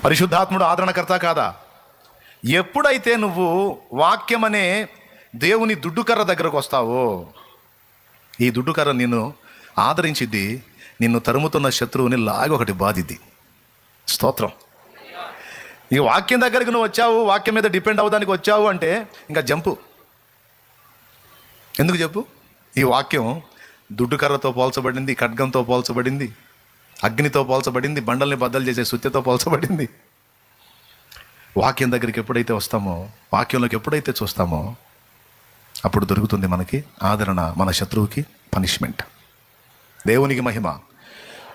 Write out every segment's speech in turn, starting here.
పరిశుద్ధాత్ముడు ఆదరణకర్త కాదా? ఎప్పుడైతే నువ్వు వాక్యం అనే దేవుని దుడ్డుకర్ర దగ్గరకు వస్తావో, ఈ దుడ్డుకర్ర నిన్ను ఆదరించిద్ది, నిన్ను తరుముతున్న శత్రువుని లాగి ఒకటి బాధిద్ది. స్తోత్రం. ఈ వాక్యం దగ్గరికి నువ్వు వచ్చావు, వాక్యం మీద డిపెండ్ అవ్వడానికి వచ్చావు అంటే ఇంకా జంపు. ఎందుకు చెప్పు? ఈ వాక్యం దుడ్డుకర్రతో పోల్చబడింది, ఖడ్గంతో పోల్చబడింది, అగ్నితో పోల్చబడింది, బండల్ని బద్దలు చేసే సుత్తితో పోల్చబడింది. వాక్యం దగ్గరికి ఎప్పుడైతే వస్తామో, వాక్యంలోకి ఎప్పుడైతే చూస్తామో, అప్పుడు దొరుకుతుంది మనకి ఆదరణ, మన శత్రువుకి పనిష్మెంట్. దేవునికి మహిమ.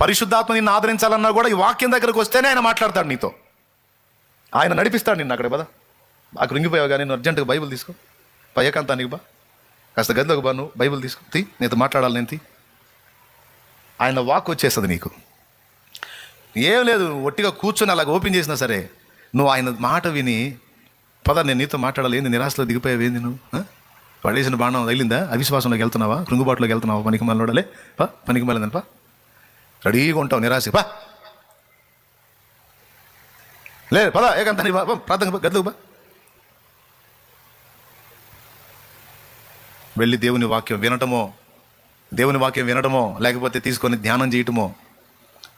పరిశుద్ధాత్మ నిన్ను ఆదరించాలన్నా కూడా ఈ వాక్యం దగ్గరకు వస్తేనే ఆయన మాట్లాడతాడు నీతో. ఆయన నడిపిస్తాడు నిన్ను. అక్కడ పద, అక్కడ రింగిపోయావు కానీ నువ్వు అర్జెంటుగా బైబిల్ తీసుకో, ఏకాంతానికి బా, కాస్త గదిలోకి బా, నువ్వు బైబిల్ తీసుకో, నీతో మాట్లాడాలి నేను. ఆయన వాక్ వచ్చేస్తుంది నీకు. ఏం లేదు, ఒట్టిగా కూర్చొని అలాగ ఓపెన్ చేసినా సరే నువ్వు ఆయన మాట విని, పద నేను నీతో మాట్లాడాలి. ఏంది నిరాశలో దిగిపోయావు? ఏంది నువ్వు పడేసిన బాణం తగిలిందా? అవిశ్వాసంలోకి వెళ్తున్నావా? కృంగుబాటులోకి వెళ్తున్నావా? పనికి మళ్ళీ నోడలే పా, పనికి మళ్ళీ పా, రెడీగా ఉంటావు నిరాశ పా, లేదు పద ఏకాంతానికి బా, ప్రార్థన గదిలోకి బా. వెళ్ళి దేవుని వాక్యం వినటమో లేకపోతే తీసుకొని ధ్యానం చేయటమో,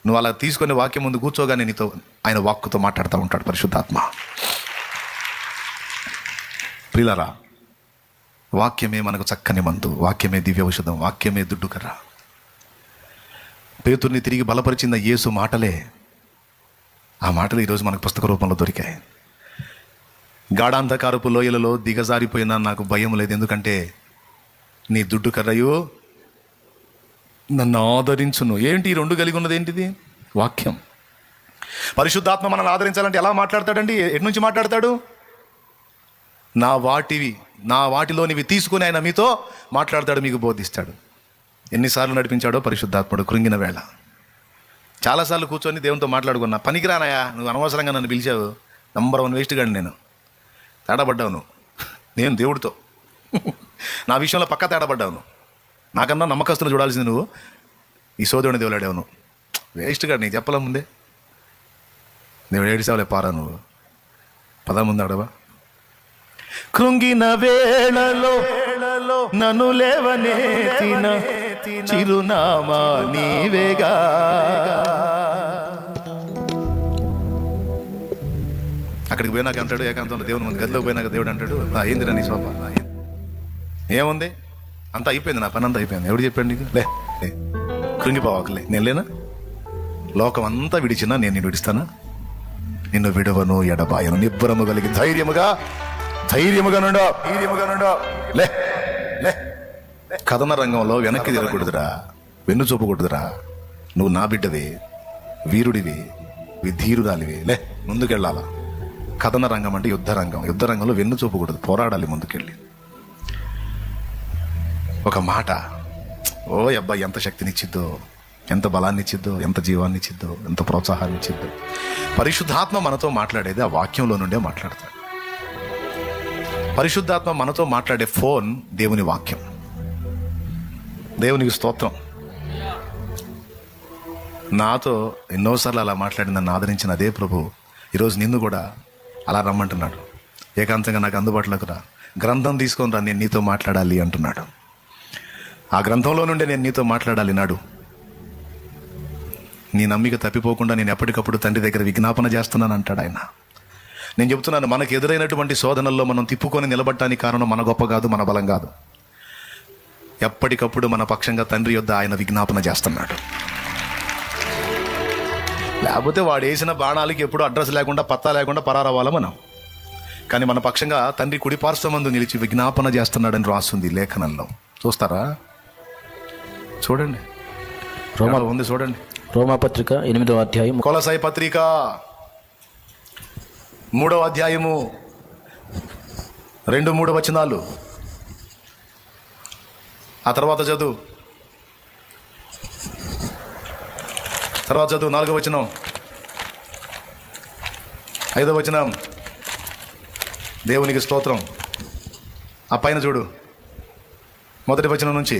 నువ్వు అలా తీసుకొని వాక్యం ముందు కూర్చోగానే నీతో ఆయన వాక్కుతో మాట్లాడుతూ ఉంటాడు పరిశుద్ధాత్మ. ప్రియులారా, వాక్యమే మనకు చక్కని మందు, వాక్యమే దివ్య ఔషధం, వాక్యమే దుడ్డుకర్ర. పేతుర్ని తిరిగి బలపరిచిన యేసు మాటలే, ఆ మాటలు ఈరోజు మనకు పుస్తక రూపంలో దొరికాయి. గాఢాంధకారపు లోయలలో దిగజారిపోయినా నాకు భయం లేదు, ఎందుకంటే నీ దుడ్డుకర్రయు నన్ను ఆదరించును. ఏంటి ఈ రెండు కలిగి ఉన్నది? ఏంటిది? వాక్యం. పరిశుద్ధాత్మ మనల్ని ఆదరించాలంటే ఎలా మాట్లాడతాడండి? ఎటు నుంచి మాట్లాడతాడు? నా వాటిలోనివి తీసుకుని ఆయన మీతో మాట్లాడతాడు, మీకు బోధిస్తాడు. ఎన్నిసార్లు నడిపించాడో పరిశుద్ధాత్ముడు కృంగిన వేళ. చాలాసార్లు కూర్చొని దేవునితో మాట్లాడుకున్నా, పనికిరానాయా నువ్వు, అనవసరంగా నన్ను పిలిచావు, నంబర్ 1 వేస్ట్ గాని నేను, తేడాపడ్డావు నువ్వు, నేను దేవుడితో నా విషయంలో పక్కా తేడాపడ్డావు నువ్వు, నాకన్నా నమ్మకస్తులు చూడాల్సింది నువ్వు, ఈ సోదరుని దేవులాడావు నువ్వు, వేస్ట్ గాడు నీకు చెప్పలే ముందే, దేవుడు ఏడిసావులే పారా నువ్వు, పదా ముందు అడవా. కృంగిన వేళలో నన్ను లేవనెత్తిన చిరునామా నీవేగా. అక్కడికి పోయినాక అంటాడు ఏకాంతంలో దేవుని ముందు, గదిలోకి పోయినాక దేవుడు అంటాడు, ఏందిరా నీ స్వభ, ఏముంది, అంతా అయిపోయింది, నా పని అంతా అయిపోయింది. ఎవడు చెప్పాడు నీకు? లే కృంగిపోవాకలే, నేను లేనా? లోకం అంతా విడిచినా నేను నిన్ను విడిస్తానా? నిన్ను విడవను ఎడబాయను, నిబ్బరము కలిగి ధైర్యముగా నుండో లే. కథన రంగంలో వెనక్కి తిరగకూడదురా, వెన్ను చూపకూడదురా. నువ్వు నా బిడ్డవి, వీరుడివి, ధీరురాలివి, లే ముందుకెళ్ళాలా. కథన రంగం అంటే యుద్ధ రంగంలో వెన్ను చూపకూడదు, పోరాడాలి ముందుకెళ్ళి. ఒక మాట, ఓ అబ్బాయి ఎంత శక్తినిచ్చిద్దో, ఎంత బలాన్ని ఇచ్చిద్దో, ఎంత జీవాన్ని ఇచ్చిద్దో, ఎంత ప్రోత్సాహాన్ని ఇచ్చిద్దో. పరిశుద్ధాత్మ మనతో మాట్లాడేది ఆ వాక్యంలో నుండే మాట్లాడతాడు. పరిశుద్ధాత్మ మనతో మాట్లాడే ఫోన్ దేవుని వాక్యం. దేవునికి స్తోత్రం. నాతో ఎన్నోసార్లు అలా మాట్లాడి నన్ను ఆదరించిన అదే ప్రభు ఈరోజు నిన్ను కూడా అలా రమ్మంటున్నాడు. ఏకాంతంగా నాకు అందుబాటులోకి రా, గ్రంథం తీసుకొని రా, నేను నీతో మాట్లాడాలి అంటున్నాడు. ఆ గ్రంథంలో నుండే నేను నీతో మాట్లాడాలి నాడు. నీ నమ్మిక తప్పిపోకుండా నేను ఎప్పటికప్పుడు తండ్రి దగ్గర విజ్ఞాపన చేస్తున్నాను అంటాడు ఆయన. నేను చెబుతున్నాను, మనకు ఎదురైనటువంటి శోధనల్లో మనం తిప్పుకొని నిలబడటానికి కారణం మన గొప్ప కాదు, మన బలం కాదు. ఎప్పటికప్పుడు మన పక్షంగా తండ్రి యొద్ద ఆయన విజ్ఞాపన చేస్తున్నాడు. లేకపోతే వాడు వేసిన బాణాలకి ఎప్పుడు అడ్రస్ లేకుండా, పత్తా లేకుండా పరారవ్వాలి మనం. కానీ మన పక్షంగా తండ్రి కుడిపార్శ్వమందు నిలిచి విజ్ఞాపన చేస్తున్నాడని రాస్తుంది లేఖనంలో. చూస్తారా? చూడండి, ఉంది చూడండి. రోమాపత్రిక 8వ అధ్యాయం, కొలసాయి పత్రిక 3వ అధ్యాయము 2-3 వచనాలు. ఆ తర్వాత చదువు 4వ వచనం, 5వ వచనం. దేవునికి స్తోత్రం. ఆ పైన చూడు, 1వ వచనం నుంచి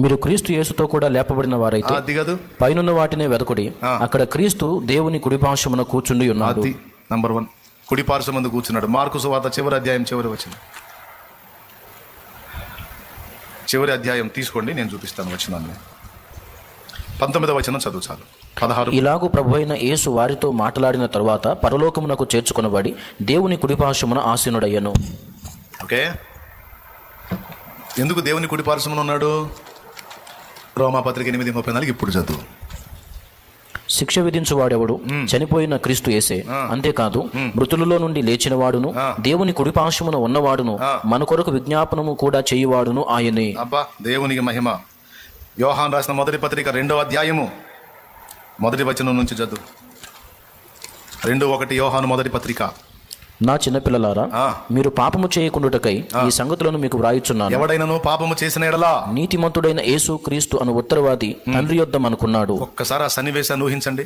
మీరు క్రీస్తు యేసుతో కూడా లేపబడిన వారైతే అది కాదు, పైనున్న వాటినే వెదకుడి. అక్కడ క్రీస్తు దేవుని కుడిపార్శ్వమున కూర్చుండి ఉన్నాడు. అది నంబర్ 1. కుడి పార్శ్వమందు కూర్చున్నాడు. మార్కు సువార్త చివరి అధ్యాయం చివరి వచనం. చివరి అధ్యాయం తీసుకోండి, నేను చూపిస్తాను వచనాన్ని. 19వ వచనం చదువు చాలు. 16. ఇలాగూ ప్రభువైన యేసు వారితో మాట్లాడిన తరువాత పరలోకమునకు చేర్చుకొనబడి దేవుని కుడిపార్శ్వమున ఆసీనుడయ్యను. ఓకే, ఎందుకు దేవుని కుడి పార్శ్వమున ఉన్నాడు? రోమాపత్రిక 8:34 ఇప్పుడు చదువు. శిక్ష విధించువాడెవడు? చనిపోయిన క్రీస్తు యేసే. అంతేకాదు, మృతులలో నుండి లేచిన వాడును దేవుని కుడిపార్శ్వమున ఉన్నవాడును మన కొరకు విజ్ఞాపనము కూడా చేయువాడును ఆయనే. అబ్బా, దేవునికి మహిమ. యోహాను రాసిన మొదటి పత్రిక 2వ అధ్యాయము 1వ వచనం నుంచి చదువు. 2:1 యోహాను మొదటి పత్రిక. నా చిన్నపిల్లలారా, మీరు పాపము చేయకుండుటకై ఈ సంగతులను మీకు వ్రాయుచున్నాను. ఎవడైనను పాపము చేసిన ఎడలా నీతిమంతుడైన యేసు క్రీస్తు అను ఉత్తరవాది తండ్రి యొద్ద మనకున్నాడు. ఒక్కసారి ఆ సన్నివేశాన్ని ఊహించండి.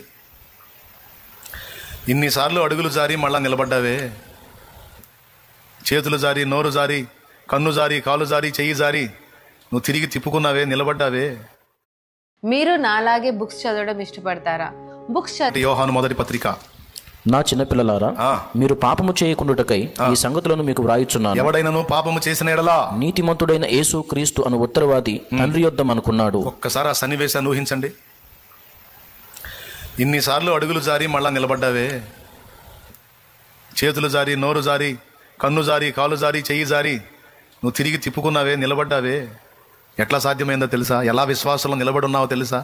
ఇన్నిసార్లు అడుగులు జారి మళ్ళా నిలబడ్డావే, చేతులు జారి, నోరు జారి, కన్ను జారి, కాలు జారి, చెయ్యి జారి, నువ్వు తిరిగి తిప్పుకున్నావే, నిలబడ్డావే. మీరు నాలాగే బుక్స్ చదవడం ఇష్టపడతారా? బుక్స్ యోహాను మొదటి పత్రిక. నా చిన్నపిల్లలారా, మీరు పాపము చేయకుండుటకై ఈ సంగతులను మీకు వ్రాయుచున్నాను. ఎవడైనను పాపము చేసిన ఎడలా నీతిమంతుడైన యేసు క్రీస్తు అను ఉత్తరవాది తండ్రి యొద్ద మనకున్నాడు. ఒక్కసారి ఆ సన్నివేశాన్ని ఊహించండి. ఇన్నిసార్లు అడుగులు జారి మళ్ళా నిలబడ్డావే, చేతులు జారి, నోరు జారి, కన్ను జారి, కాలు జారి, చెయ్యి జారి, నువ్వు తిరిగి తిప్పుకున్నావే, నిలబడ్డావే. ఎట్లా సాధ్యమైందో తెలుసా? ఎలా విశ్వాసంలో నిలబడున్నావో తెలుసా?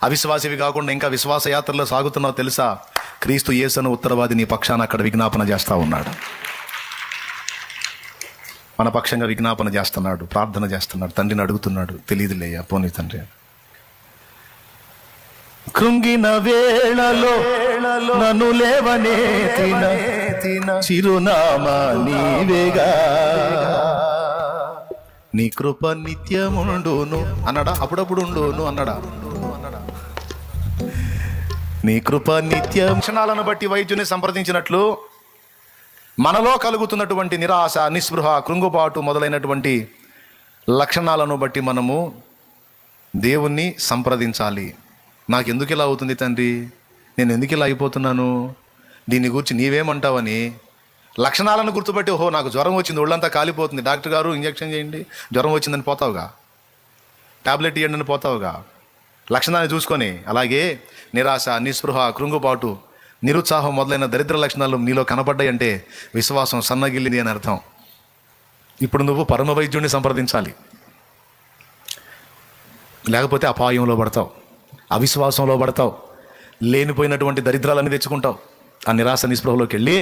అవిశ్వాసివి కాకుండా ఇంకా విశ్వాస యాత్రలో సాగుతున్నావు తెలుసా? క్రీస్తు యేసును ఉత్తరవాది నీ పక్షాన అక్కడ విజ్ఞాపన చేస్తూ ఉన్నాడు. మన పక్షంగా విజ్ఞాపన చేస్తున్నాడు, ప్రార్థన చేస్తున్నాడు, తండ్రిని అడుగుతున్నాడు. తెలియదులేయ్యా, పోనీ తండ్రి. కృంగిన వేళలో నన్ను లేవనే చిరునామా నీవేగా, నీ కృప నిత్యముండును అన్నాడా? అప్పుడప్పుడు ఉండును అన్నాడా? నీ కృప నిత్య లక్షణాలను బట్టి వైద్యుని సంప్రదించినట్లు మనలో కలుగుతున్నటువంటి నిరాశ, నిస్పృహ, కృంగుబాటు మొదలైనటువంటి లక్షణాలను బట్టి మనము దేవుణ్ణి సంప్రదించాలి. నాకు ఎందుకు ఇలా అవుతుంది తండ్రి? నేను ఎందుకు ఇలా అయిపోతున్నాను? దీని గురించి నీవేమంటావని లక్షణాలను గుర్తుపట్టి, ఓహో నాకు జ్వరం వచ్చింది, ఒళ్ళంతా కాలిపోతుంది, డాక్టర్ గారు ఇంజక్షన్ చేయండి, జ్వరం వచ్చిందని పోతావుగా, టాబ్లెట్ ఇవ్వండి అని పోతావుగా. లక్షణాన్ని చూసుకొని అలాగే నిరాశ, నిస్పృహ, కృంగుబాటు, నిరుత్సాహం మొదలైన దరిద్ర లక్షణాలు నీలో కనబడ్డాయంటే విశ్వాసం సన్నగిల్లింది అని అర్థం. ఇప్పుడు నువ్వు పరమ వైద్యుడిని సంప్రదించాలి, లేకపోతే అపాయంలో పడతావు, అవిశ్వాసంలో పడతావు, లేనిపోయినటువంటి దరిద్రాలన్నీ తెచ్చుకుంటావు. ఆ నిరాశ నిస్పృహలోకి వెళ్ళి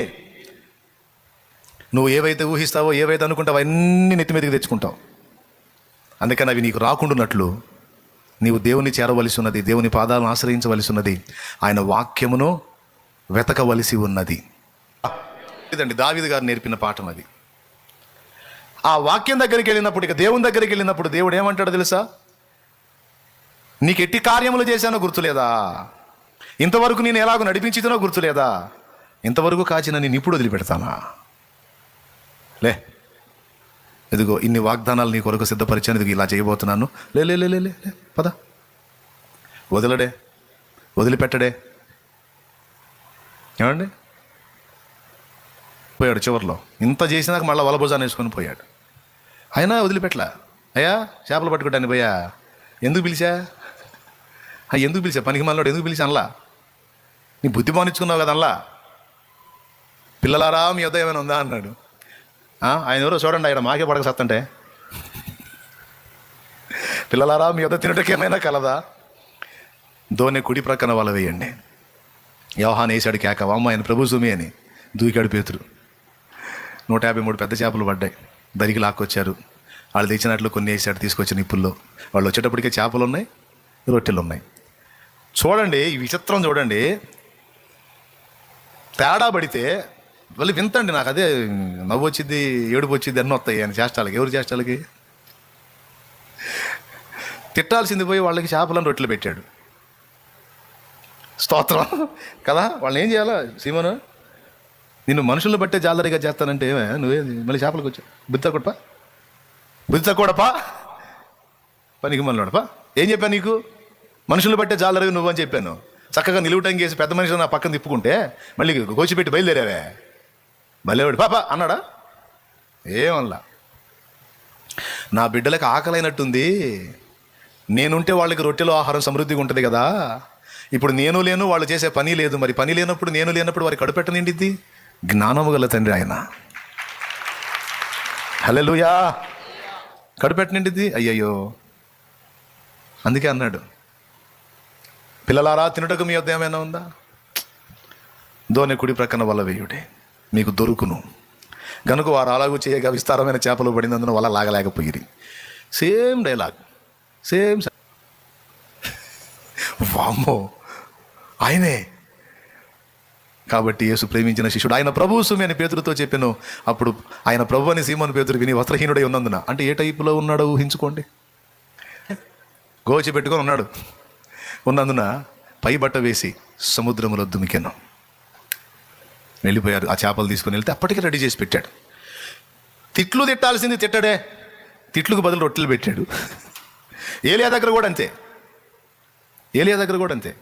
నువ్వు ఏవైతే ఊహిస్తావో, ఏవైతే అనుకుంటావో అన్నీ నెత్తి మీదకి తెచ్చుకుంటావు. అందుకని అవి నీకు రాకుండానట్లు నీవు దేవుని చేరవలసి ఉన్నది, దేవుని పాదాలను ఆశ్రయించవలసి ఉన్నది, ఆయన వాక్యమును వెతకవలసి ఉన్నది. ఇదండి దావీదు గారు నేర్పిన పాఠం అది. ఆ వాక్యం దగ్గరికి వెళ్ళినప్పుడు, ఇక దేవుని దగ్గరికి వెళ్ళినప్పుడు దేవుడు ఏమంటాడో తెలుసా? నీకు ఎట్టి కార్యములు చేశానో గుర్తులేదా? ఇంతవరకు నేను ఎలాగో నడిపించితేనో గుర్తులేదా? ఇంతవరకు కాచిన నేను ఇప్పుడు వదిలిపెడతానా? లే, ఇదిగో ఇన్ని వాగ్దానాలు నీ కొరకు సిద్ధపరిచాను, ఇదిగో ఇలా చేయబోతున్నాను, లే లే లే లే లే పద. వదలడే, వదిలిపెట్టడే. ఏమండి? పోయాడు చివరిలో. ఇంత చేసినాక మళ్ళీ వలభుజాన్ని వేసుకొని పోయాడు. అయినా వదిలిపెట్టలా. అయ్యా చేపలు పట్టుకుంటాను పోయా, ఎందుకు పిలిచా? ఎందుకు పిలిచా? పనికి మళ్ళీ ఎందుకు పిలిచా? అనలా, నీ బుద్ధి బానిచ్చుకున్నావు కదా అనలా. పిల్లలారా మీ వద్ద ఏమైనా ఉందా అన్నాడు. ఆయన ఎవరో చూడండి, ఆయన మాకే పడక సత్తంటే, పిల్లలారా మీ వద్ద తినటకి ఏమైనా కలదా? దోనె కుడి ప్రక్కన వల వేయండి. యోహాను వేసాడు కేక, అమ్మ ఆయన ప్రభు సుమి అని. దూకాడు పేతురు. 153 పెద్ద చేపలు పడ్డాయి, దరికి లాక్కొచ్చారు. వాళ్ళు తెచ్చినట్లు కొన్ని వేసాడు తీసుకొచ్చిన నిప్పుల్లో. వాళ్ళు వచ్చేటప్పటికే చేపలు ఉన్నాయి, రొట్టెలు ఉన్నాయి. చూడండి ఈ విచిత్రం చూడండి, తేడా పడితే వాళ్ళు వింతండి. నాకు అదే నవ్వు వచ్చింది, ఏడుపు వచ్చింది, అన్నీ వస్తాయి ఆయన చేష్టాలకి. ఎవరు చేష్టాలకి? తిట్టాల్సింది పోయి వాళ్ళకి చేపలను రొట్టెలు పెట్టాడు. స్తోత్రం కదా. వాళ్ళని ఏం చేయాలా? సీమను నిన్ను మనుషులను బట్టే జాలరిగా చేస్తానంటే నువ్వే మళ్ళీ చేపలకు వచ్చావు. బుద్ధ కొడపా, బుద్ధ కొడపా. పనికి మనలోడపా ఏం చెప్పాను నీకు? మనుషులు బట్టే జాలరవి నువ్వు అని చెప్పాను. చక్కగా నిలువుటంగి వేసి పెద్ద మనిషి నా పక్కన తిప్పుకుంటే మళ్ళీ గోచిపెట్టి బయలుదేరావే భలేవాడు పాప అన్నాడా? ఏమల్లా. నా బిడ్డలకు ఆకలైనట్టుంది, నేనుంటే వాళ్ళకి రొట్టెలో ఆహారం సమృద్ధిగా ఉంటుంది కదా. ఇప్పుడు నేను లేను, వాళ్ళు చేసే పని లేదు. మరి పని లేనప్పుడు నేను లేనప్పుడు వారి కడుపెట్ట నిండిద్ది. జ్ఞానము గల తండ్రి ఆయన. హల్లెలూయా. కడుపెట్ట నిండిద్ది. అయ్యయ్యో, అందుకే అన్నాడు, పిల్లలారా తినుటకు మీ వద్ద ఏమైనా ఉందా? దోనె కుడి ప్రక్కన వల వేయుడే మీకు దొరుకును. గనుక వారు అలాగూ చేయగా విస్తారమైన చేపలు పడినందున వల లాగలేకపోయిరి. Same dialogue, same. వామ్మో, ఆయనే. కాబట్టి యేసు ప్రేమించిన శిష్యుడు, ఆయన ప్రభువు సుమి అని పేతురుతో చెప్పాను. అప్పుడు ఆయన ప్రభు అని సీమోను పేతురు విని వస్త్రహీనుడై ఉన్నందున, అంటే ఏ టైపులో ఉన్నాడో ఊహించుకోండి. గోచి పెట్టుకొని ఉన్నాడు. ఉన్నందున పై బట్ట వేసి సముద్రములో దుమికెను. వెళ్ళిపోయారు. ఆ చేపలు తీసుకొని వెళ్తే అప్పటికే రెడీ చేసి పెట్టాడు. తిట్లు తిట్టాల్సింది తిట్టడే, తిట్లకు బదులు రొట్టెలు పెట్టాడు. ఏలియా దగ్గర కూడా అంతే, ఏలియా దగ్గర కూడా అంతే.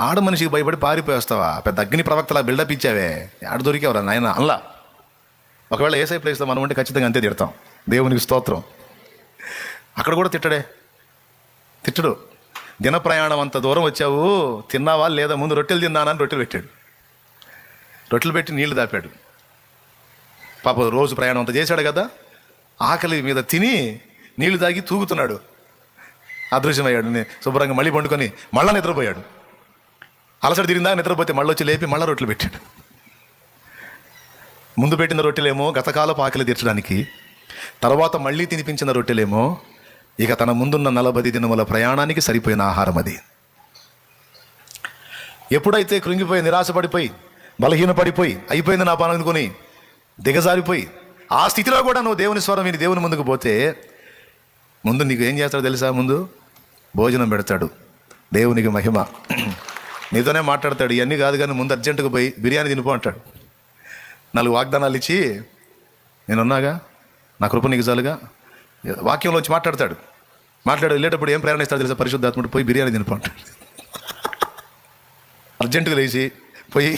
ఆడ మనిషికి భయపడి పారిపోయి వస్తావా? పెద్ద అగ్ని ప్రవక్తలా బిల్డప్ ఇచ్చావే, ఆడ దొరికేవరా నాయన అల్లా. ఒకవేళ ఏసై ప్లేస్లో మనం ఉంటే ఖచ్చితంగా అంతే తిడతాం. దేవునికి స్తోత్రం. అక్కడ కూడా తిట్టడే, తిట్టడు. దిన ప్రయాణం అంత దూరం వచ్చావు, తిన్నావా లేదా? ముందు రొట్టెలు తిన్నానని రొట్టెలు పెట్టాడు. రొట్టెలు పెట్టి నీళ్లు దాపాడు. పాప రోజు ప్రయాణం అంతా చేశాడు కదా, ఆకలి మీద తిని నీళ్లు తాగి తూగుతున్నాడు. అదృశ్యమయ్యాడు. శుభ్రంగా మళ్ళీ పండుకొని మళ్ళా నిద్రపోయాడు. అలసట తిరిగిందా, నిద్రపోతే మళ్ళీ వచ్చి లేపి మళ్ళీ రొట్టెలు పెట్టాడు. ముందు పెట్టిన రొట్టెలేమో గతకాలపు ఆకలి తీర్చడానికి, తర్వాత మళ్ళీ తినిపించిన రొట్టెలేమో ఇక తన ముందున్న 40 దినముల ప్రయాణానికి సరిపోయిన ఆహారం అది. ఎప్పుడైతే కృంగిపోయి నిరాశపడిపోయి బలహీనపడిపోయి అయిపోయింది నా పని అనుకుని దిగజారిపోయి ఆ స్థితిలో కూడా నువ్వు దేవుని స్వరం విని దేవుని ముందుకు పోతే, ముందు నీకు ఏం చేస్తాడో తెలుసా? ముందు భోజనం పెడతాడు. దేవునికి మహిమ. నీతోనే మాట్లాడతాడు. ఇవన్నీ కాదు కానీ ముందు అర్జెంటుగా పోయి బిర్యానీ తినిపో అంటాడు. 4 వాగ్దానాలు ఇచ్చి, నేనున్నాగా, నా కృప నీకు చాలుగా, వాక్యంలో వచ్చి మాట్లాడతాడు. వెళ్ళేటప్పుడు ఏం ప్రేరణ ఇస్తాడు తెలుసా? పరిశుద్ధాత్ముడు పోయి బిర్యానీ తినిపో అంటాడు. అర్జెంటుగా లేచి పోయి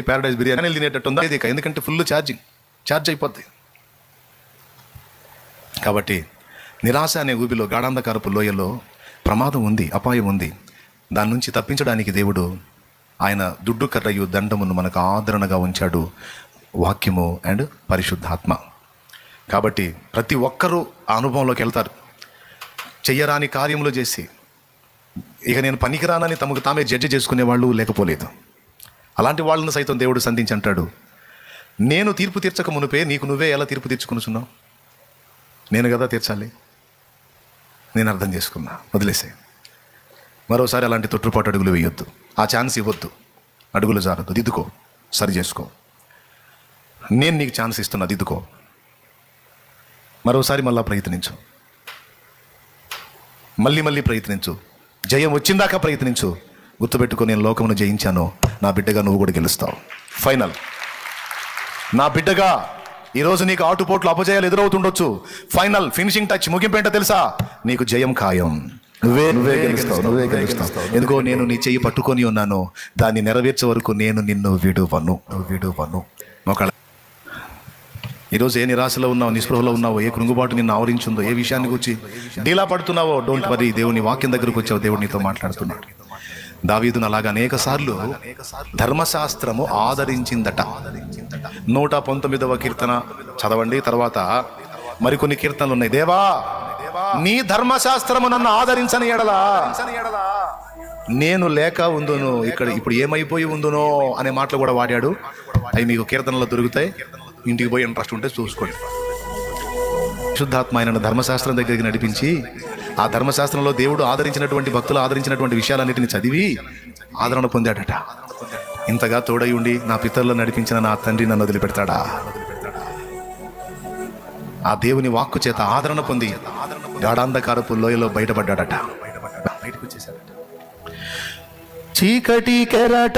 ప్యారడైజ్ బిర్యానీ తినేటట్టు ఉందా? ఇది ఎందుకంటే ఫుల్ ఛార్జ్ అయిపోద్ది. కాబట్టి నిరాశ అనే ఊబిలో, గాఢాంధకారపు లోయలో ప్రమాదం ఉంది, అపాయం ఉంది. దాని నుంచి తప్పించడానికి దేవుడు ఆయన దుడ్డు కర్రయు దండమును మనకు ఆదరణగా ఉంచాడు, వాక్యము అండ్ పరిశుద్ధాత్మ. కాబట్టి ప్రతి ఒక్కరూ ఆ అనుభవంలోకి వెళ్తారు. చెయ్యరాని కార్యములు చేసి ఇక నేను పనికిరానని తమకు తామే జడ్జి చేసుకునే వాళ్ళు లేకపోలేదు. అలాంటి వాళ్ళను సైతం దేవుడు సంధించి అంటాడు, నేను తీర్పు తీర్చక మునిపే నీకు నువ్వే ఎలా తీర్పు తీర్చుకున్నావు? నేను కదా తీర్చాలి, నేను అర్థం చేసుకున్నా, వదిలేసే. మరోసారి అలాంటి తొట్టుపాటు అడుగులు వేయొద్దు, ఆ ఛాన్స్ ఇవ్వద్దు, అడుగులు జారద్దు, దిద్దుకో, సరి చేసుకో. నేను నీకు ఛాన్స్ ఇస్తున్నా, దిద్దుకో. మరోసారి మళ్ళా ప్రయత్నించు, మళ్ళీ ప్రయత్నించు, జయం వచ్చిందాకా ప్రయత్నించు. గుర్తుపెట్టుకో, నేను లోకమును జయించాను, నా బిడ్డగా నువ్వు కూడా గెలుస్తావు. ఫైనల్. నా బిడ్డగా ఈరోజు నీకు ఆటుపోట్లు అపజయాలు ఎదురవుతుండొచ్చు. ఫైనల్ ఫినిషింగ్ టచ్, ముగింపేంటో తెలుసా? నీకు జయం ఖాయం. నువ్వే గెలుస్తావు. ఎందుకో నేను నీ చెయ్యి పట్టుకొని ఉన్నాను, దాన్ని నెరవేర్చే వరకు నేను నిన్ను విడువను. ఒకళ్ళ ఈరోజు ఏ నిరాశలో ఉన్నావు, నిస్పృహలో ఉన్నావో, ఏ కృంగుబాటు నిన్ను ఆవరించిందో, ఏ విషయాన్ని గురించి డీలా పడుతున్నావో, డోంట్ వరీ. దేవుని వాక్యం దగ్గరకు వచ్చావు, దేవుడు నీతో మాట్లాడుతున్నాడు. దావీదును అలాగా అనేక సార్లు ధర్మశాస్త్రము ఆదరించిందట. 119వ కీర్తన చదవండి. తర్వాత మరికొన్ని కీర్తనలు ఉన్నాయి. దేవా, నీ ధర్మశాస్త్రము నన్ను ఆదరించని ఎడలా నేను లేక ఉందును. ఇప్పుడు ఏమైపోయి ఉందునో అనే మాటలు కూడా వాడాడు. అవి మీకు కీర్తనలో దొరుకుతాయి. ఇంటికి పోయి ఇంట్రెస్ట్ ఉంటే చూసుకోండి. శుద్ధాత్మ ఆయనను ధర్మశాస్త్రం దగ్గరికి నడిపించి, ఆ ధర్మశాస్త్రంలో దేవుడు ఆదరించినటువంటి, భక్తులు ఆదరించినటువంటి విషయాలన్నిటిని చదివి ఆదరణ పొందాడట. ఇంతగా తోడై ఉండి నా పితరులను నడిపించిన నా తండ్రి నన్ను వదిలిపెడతాడా? ఆ దేవుని వాక్కు చేత ఆదరణ పొంది గాఢాంధకారపు లోయలో బయటపడ్డాడట. బయటకు వచ్చేసాడట. చీకటి కెరట